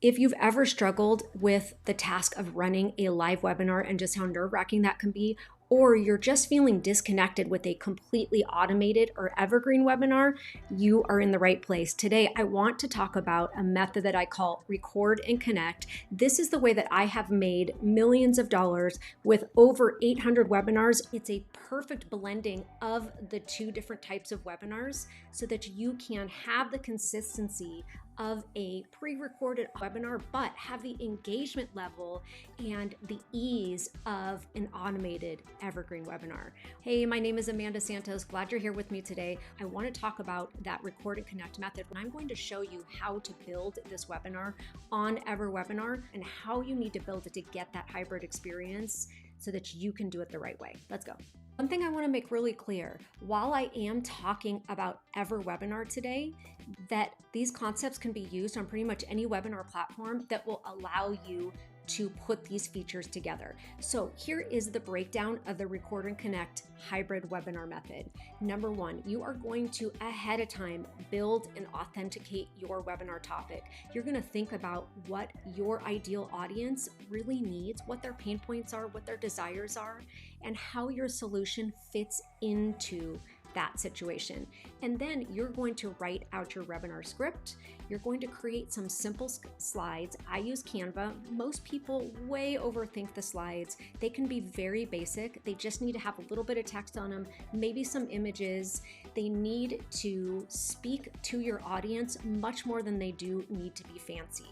If you've ever struggled with the task of running a live webinar and just how nerve-wracking that can be, or you're just feeling disconnected with a completely automated or evergreen webinar, you are in the right place. Today, I want to talk about a method that I call record and connect. This is the way that I have made millions of dollars with over 800 webinars. It's a perfect blending of the two different types of webinars so that you can have the consistency of a pre-recorded webinar, but have the engagement level and the ease of an automated evergreen webinar. Hey, my name is Amanda Santos. Glad you're here with me today. I want to talk about that record and connect method. And I'm going to show you how to build this webinar on Everwebinar and how you need to build it to get that hybrid experience so that you can do it the right way. Let's go. One thing I want to make really clear, while I am talking about Everwebinar today, that these concepts can be used on pretty much any webinar platform that will allow you to put these features together. So here is the breakdown of the Record and Connect hybrid webinar method. Number one, you are going to ahead of time build and authenticate your webinar topic. You're going to think about what your ideal audience really needs, what their pain points are, what their desires are, and how your solution fits into that situation. And then you're going to write out your webinar script. You're going to create some simple slides. I use Canva. Most people way overthink the slides. They can be very basic. They just need to have a little bit of text on them, maybe some images. They need to speak to your audience much more than they do need to be fancy.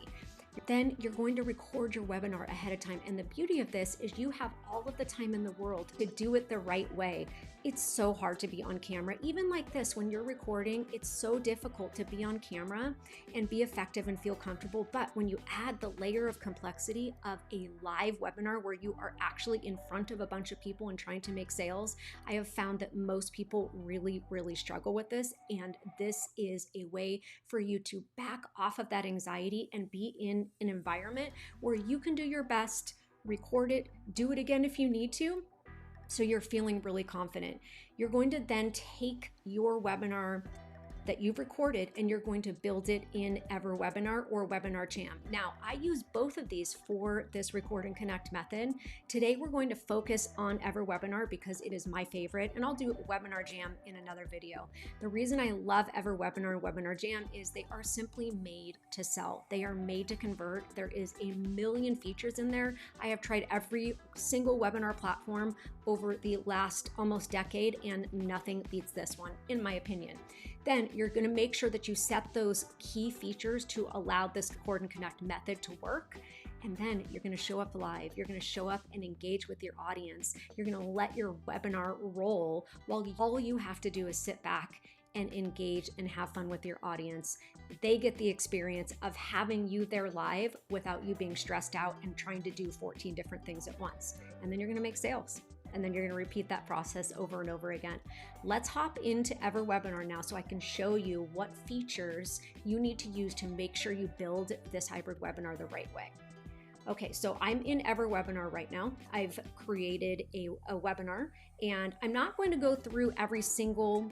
Then you're going to record your webinar ahead of time. And the beauty of this is you have all of the time in the world to do it the right way. It's so hard to be on camera. Even like this, when you're recording, it's so difficult to be on camera and be effective and feel comfortable. But when you add the layer of complexity of a live webinar where you are actually in front of a bunch of people and trying to make sales, I have found that most people really, really struggle with this. And this is a way for you to back off of that anxiety and be in an environment where you can do your best, record it, do it again if you need to, so you're feeling really confident. You're going to then take your webinar that you've recorded and you're going to build it in Everwebinar or Webinarjam. Now, I use both of these for this record and connect method. Today, we're going to focus on Everwebinar because it is my favorite, and I'll do Webinarjam in another video. The reason I love Everwebinar and Webinarjam is they are simply made to sell. They are made to convert. There is a million features in there. I have tried every single webinar platform over the last almost decade, and nothing beats this one, in my opinion. Then you're going to make sure that you set those key features to allow this record and connect method to work. And then you're going to show up live. You're going to show up and engage with your audience. You're going to let your webinar roll while all you have to do is sit back and engage and have fun with your audience. They get the experience of having you there live without you being stressed out and trying to do 14 different things at once. And then you're going to make sales. And then you're going to repeat that process over and over again. Let's hop into Everwebinar now so I can show you what features you need to use to make sure you build this hybrid webinar the right way. Okay, so I'm in Everwebinar right now. I've created a webinar, and I'm not going to go through every single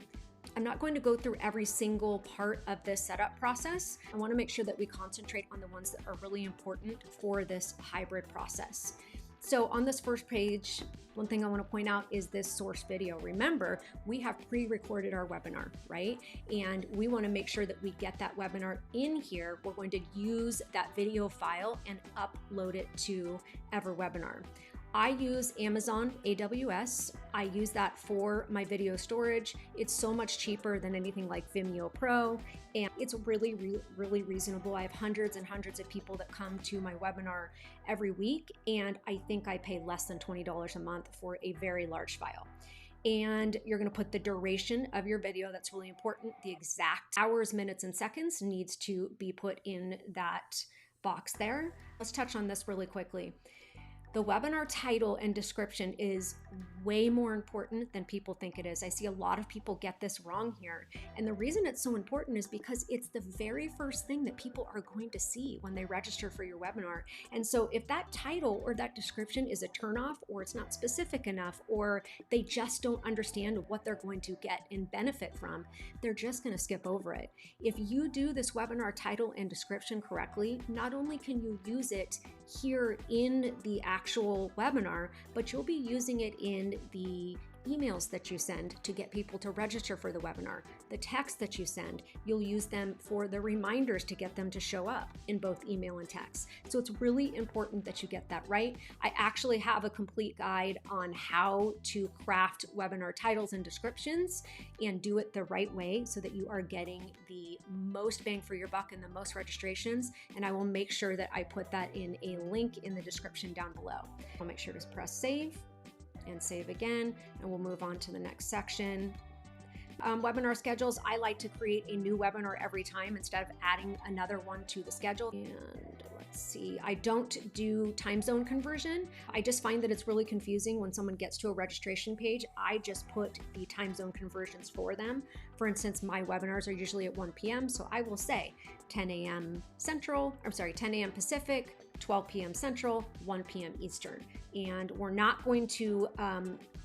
part of this setup process. I want to make sure that we concentrate on the ones that are really important for this hybrid process. So on this first page, one thing I want to point out is this source video. Remember, we have pre-recorded our webinar, right? And we want to make sure that we get that webinar in here. We're going to use that video file and upload it to Everwebinar. I use Amazon AWS. I use that for my video storage. It's so much cheaper than anything like Vimeo Pro, and it's really, really reasonable. I have hundreds and hundreds of people that come to my webinar every week, and I think I pay less than $20 a month for a very large file. And you're going to put the duration of your video. That's really important. The exact hours, minutes, and seconds needs to be put in that box there. Let's touch on this really quickly. The webinar title and description is way more important than people think it is. I see a lot of people get this wrong here. And the reason it's so important is because it's the very first thing that people are going to see when they register for your webinar. And so if that title or that description is a turnoff, or it's not specific enough, or they just don't understand what they're going to get and benefit from, they're just going to skip over it. If you do this webinar title and description correctly, not only can you use it here in the actual webinar, but you'll be using it in the emails that you send to get people to register for the webinar. The text that you send, you'll use them for the reminders to get them to show up in both email and text. So it's really important that you get that right. I actually have a complete guide on how to craft webinar titles and descriptions and do it the right way so that you are getting the most bang for your buck and the most registrations. And I will make sure that I put that in a link in the description down below. I'll make sure to press save and save again, and we'll move on to the next section. Webinar schedules, I like to create a new webinar every time instead of adding another one to the schedule. And let's see, I don't do time zone conversion. I just find that it's really confusing when someone gets to a registration page. I just put the time zone conversions for them. For instance, my webinars are usually at 1 p.m. So I will say 10 a.m. Central, 10 a.m. Pacific, 12 p.m. Central, 1 p.m. Eastern. And we're not going to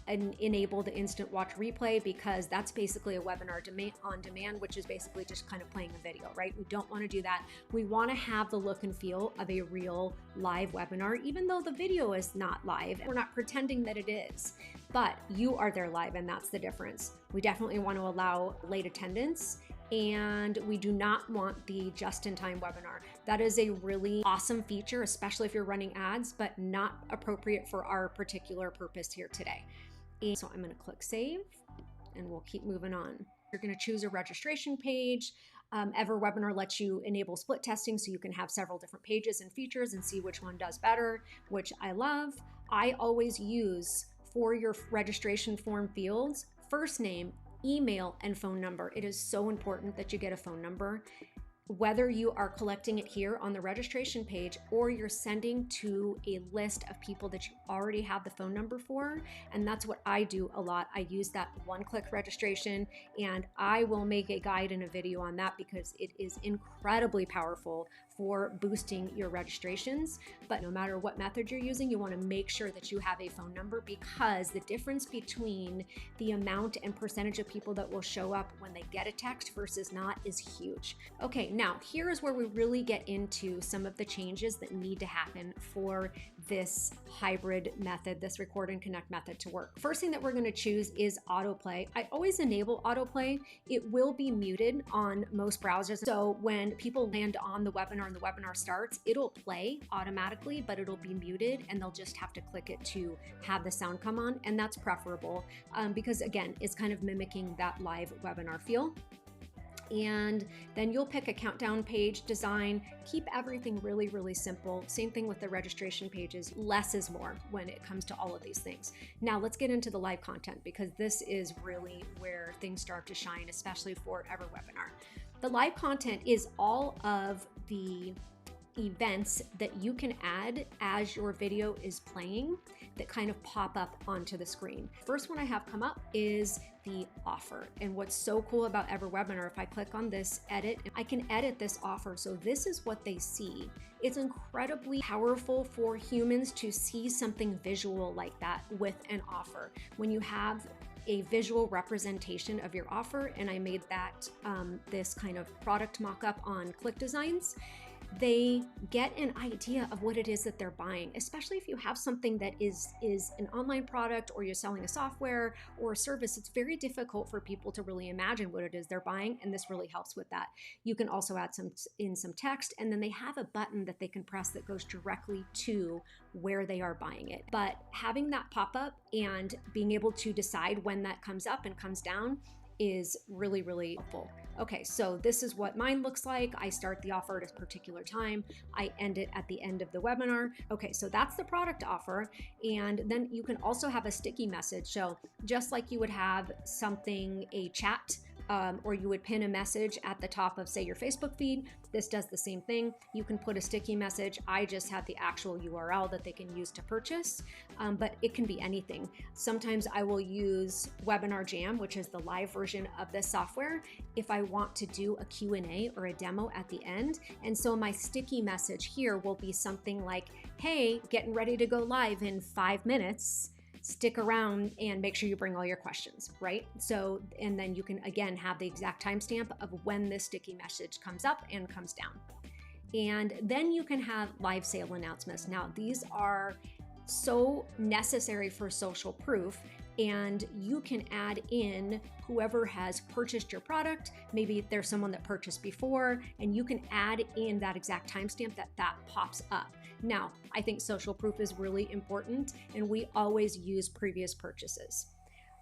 enable the instant watch replay because that's basically a webinar on demand, which is basically just kind of playing a video, right? We don't want to do that. We want to have the look and feel of a real live webinar, even though the video is not live. We're not pretending that it is, but you are there live, and that's the difference. We definitely want to allow late attendance, and we do not want the just-in-time webinar. That is a really awesome feature, especially if you're running ads, but not appropriate for our particular purpose here today. And so I'm going to click save, and we'll keep moving on. You're going to choose a registration page. Everwebinar lets you enable split testing so you can have several different pages and features and see which one does better, which I love. I always use, for your registration form fields, first name, email, and phone number. It is so important that you get a phone number. Whether you are collecting it here on the registration page or you're sending to a list of people that you already have the phone number for, and that's what I do a lot. I use that one-click registration, and I will make a guide and a video on that because it is incredibly powerful for boosting your registrations. But no matter what method you're using, you want to make sure that you have a phone number, because the difference between the amount and percentage of people that will show up when they get a text versus not is huge. Okay, now here is where we really get into some of the changes that need to happen for this hybrid method, this record and connect method to work. First thing that we're going to choose is autoplay. I always enable autoplay. It will be muted on most browsers. So when people land on the webinar and the webinar starts, it'll play automatically, but it'll be muted, and they'll just have to click it to have the sound come on. And that's preferable because, again, it's kind of mimicking that live webinar feel. And then you'll pick a countdown page design. Keep everything really, really simple. Same thing with the registration pages. Less is more when it comes to all of these things. Now let's get into the live content, because this is really where things start to shine, especially for Everwebinar. The live content is all of the events that you can add as your video is playing that kind of pop up onto the screen. First one I have come up is the offer. And what's so cool about Everwebinar, if I click on this edit, I can edit this offer. So this is what they see. It's incredibly powerful for humans to see something visual like that with an offer. When you have a visual representation of your offer, and I made that this kind of product mock-up on ClickDesigns, they get an idea of what it is that they're buying, especially if you have something that is an online product, or you're selling a software or a service. It's very difficult for people to really imagine what it is they're buying, and this really helps with that. You can also add some text, and then they have a button that they can press that goes directly to where they are buying it. But having that pop up and being able to decide when that comes up and comes down is really, really helpful. Okay, so this is what mine looks like. I start the offer at a particular time. I end it at the end of the webinar. Okay, so that's the product offer. And then you can also have a sticky message. So just like you would have something, a chat or you would pin a message at the top of, say, your Facebook feed. This does the same thing. You can put a sticky message. I just have the actual URL that they can use to purchase, but it can be anything. Sometimes I will use Webinarjam, which is the live version of this software, if I want to do a Q&A or a demo at the end. And so my sticky message here will be something like, hey, getting ready to go live in 5 minutes. Stick around and make sure you bring all your questions, right? So, and then you can again have the exact timestamp of when this sticky message comes up and comes down. And then you can have live sale announcements. Now, these are so necessary for social proof, and you can add in whoever has purchased your product. Maybe there's someone that purchased before, and you can add in that exact timestamp that pops up. Now, I think social proof is really important, and we always use previous purchases.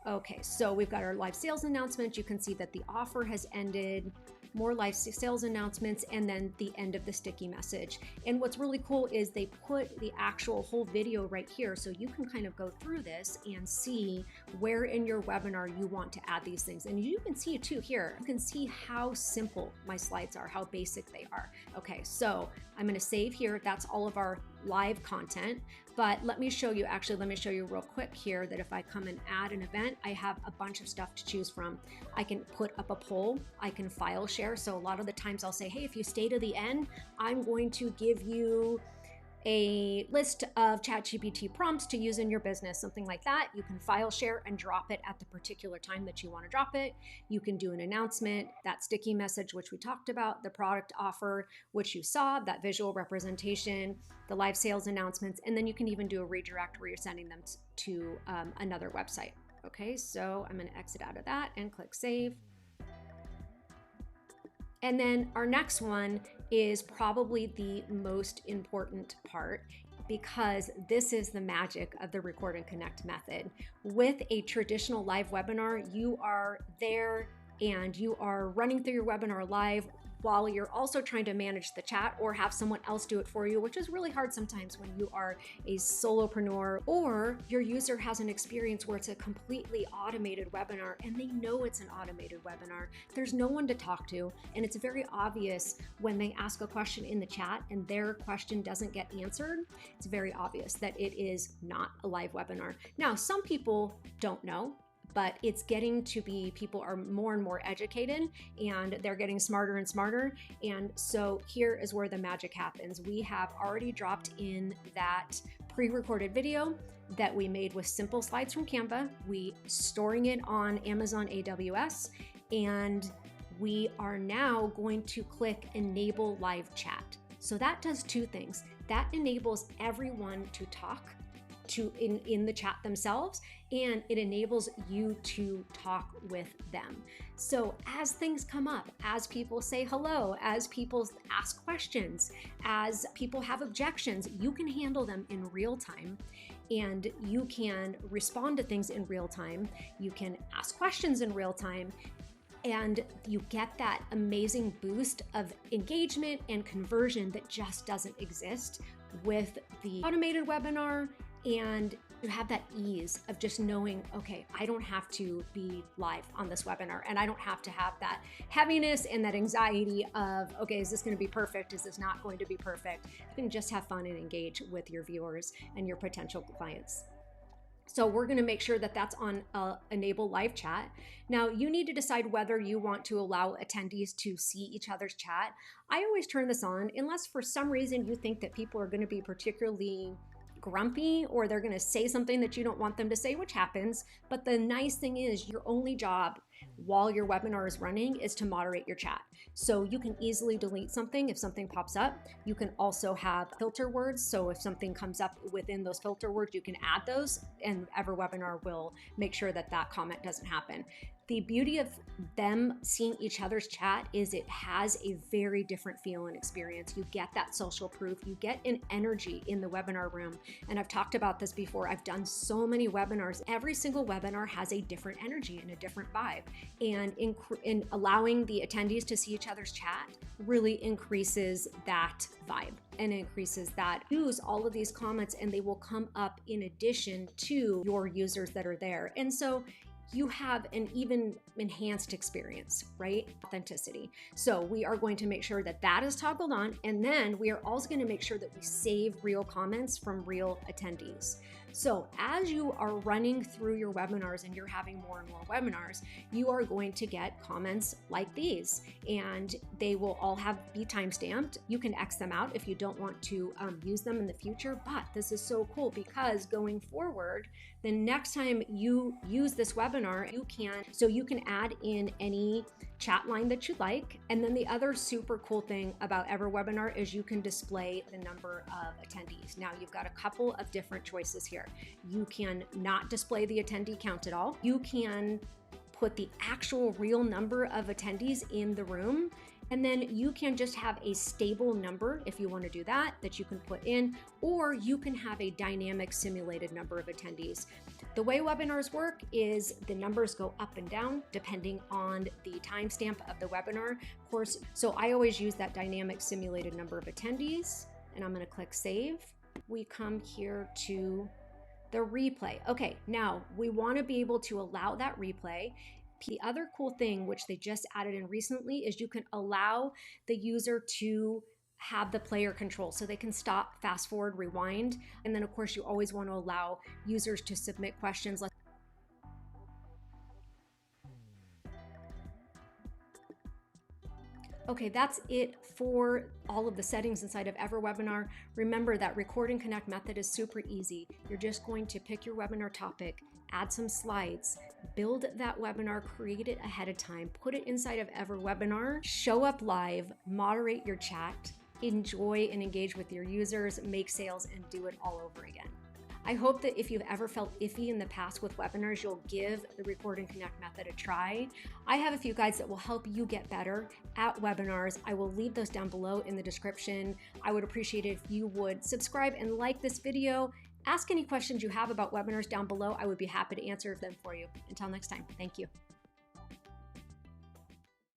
Okay, so we've got our live sales announcement. You can see that the offer has ended, more live sales announcements, and then the end of the sticky message. And what's really cool is they put the actual whole video right here, so you can kind of go through this and see where in your webinar you want to add these things. And you can see it too here. You can see how simple my slides are, how basic they are. Okay, so I'm gonna save here. That's all of our live content, but let me show you real quick here that if I come and add an event, I have a bunch of stuff to choose from. I can put up a poll, I can file share. So a lot of the times I'll say, hey, if you stay to the end, I'm going to give you a list of ChatGPT prompts to use in your business, something like that. You can file share and drop it at the particular time that you want to drop it. You can do an announcement, that sticky message, which we talked about, the product offer, which you saw, that visual representation, the live sales announcements, and then you can even do a redirect where you're sending them to another website. Okay, so I'm going to exit out of that and click save. And then our next one is probably the most important part, because this is the magic of the Record and Connect method. With a traditional live webinar, you are there and you are running through your webinar live while you're also trying to manage the chat or have someone else do it for you, which is really hard sometimes when you are a solopreneur or your user has an experience where it's a completely automated webinar and they know it's an automated webinar. There's no one to talk to, and it's very obvious when they ask a question in the chat and their question doesn't get answered. It's very obvious that it is not a live webinar. Now, some people don't know, but it's getting to be, people are more and more educated and they're getting smarter and smarter. And so here is where the magic happens. We have already dropped in that pre-recorded video that we made with simple slides from Canva. We storing it on Amazon AWS, and we are now going to click enable live chat. So that does two things. That enables everyone to talk in the chat themselves, and it enables you to talk with them. So as things come up, as people say hello, as people ask questions, as people have objections, you can handle them in real time, and you can respond to things in real time. You can ask questions in real time, and you get that amazing boost of engagement and conversion that just doesn't exist with the automated webinar. And you have that ease of just knowing, okay, I don't have to be live on this webinar, and I don't have to have that heaviness and that anxiety of, okay, is this going to be perfect? Is this not going to be perfect? You can just have fun and engage with your viewers and your potential clients. So we're going to make sure that that's on enable live chat. Now you need to decide whether you want to allow attendees to see each other's chat. I always turn this on unless for some reason you think that people are going to be particularly grumpy or they're going to say something that you don't want them to say, which happens. But the nice thing is your only job while your webinar is running is to moderate your chat. So you can easily delete something if something pops up. You can also have filter words. So if something comes up within those filter words, you can add those, and Everwebinar will make sure that that comment doesn't happen. The beauty of them seeing each other's chat is it has a very different feel and experience. You get that social proof, you get an energy in the webinar room. And I've talked about this before. I've done so many webinars. Every single webinar has a different energy and a different vibe. And in allowing the attendees to see each other's chat really increases that vibe and increases that. Use all of these comments and they will come up in addition to your users that are there. And so you have an even enhanced experience, right? Authenticity. So we are going to make sure that that is toggled on, and then we are also going to make sure that we save real comments from real attendees. So as you are running through your webinars and you're having more and more webinars, you are going to get comments like these, and they will all be timestamped. You can X them out if you don't want to use them in the future, but this is so cool because going forward, the next time you use this webinar, you can add in any chat line that you'd like. And then the other super cool thing about Everwebinar is you can display the number of attendees. Now you've got a couple of different choices here. You can not display the attendee count at all. You can put the actual real number of attendees in the room, and then you can just have a stable number if you want to do that you can put in, or you can have a dynamic simulated number of attendees. The way webinars work is the numbers go up and down depending on the timestamp of the webinar course. So I always use that dynamic simulated number of attendees, and I'm going to click save. We come here to the replay. Okay, now we want to be able to allow that replay. The other cool thing, which they just added in recently, is you can allow the user to have the player control, so they can stop, fast forward, rewind. And then of course you always want to allow users to submit questions. Okay, that's it for all of the settings inside of Everwebinar. Remember that record and connect method is super easy. You're just going to pick your webinar topic, add some slides, build that webinar, create it ahead of time, put it inside of Everwebinar, show up live, moderate your chat, enjoy and engage with your users, make sales, and do it all over again. I hope that if you've ever felt iffy in the past with webinars, you'll give the Record and Connect method a try. I have a few guides that will help you get better at webinars. I will leave those down below in the description. I would appreciate it if you would subscribe and like this video. Ask any questions you have about webinars down below. I would be happy to answer them for you. Until next time, thank you.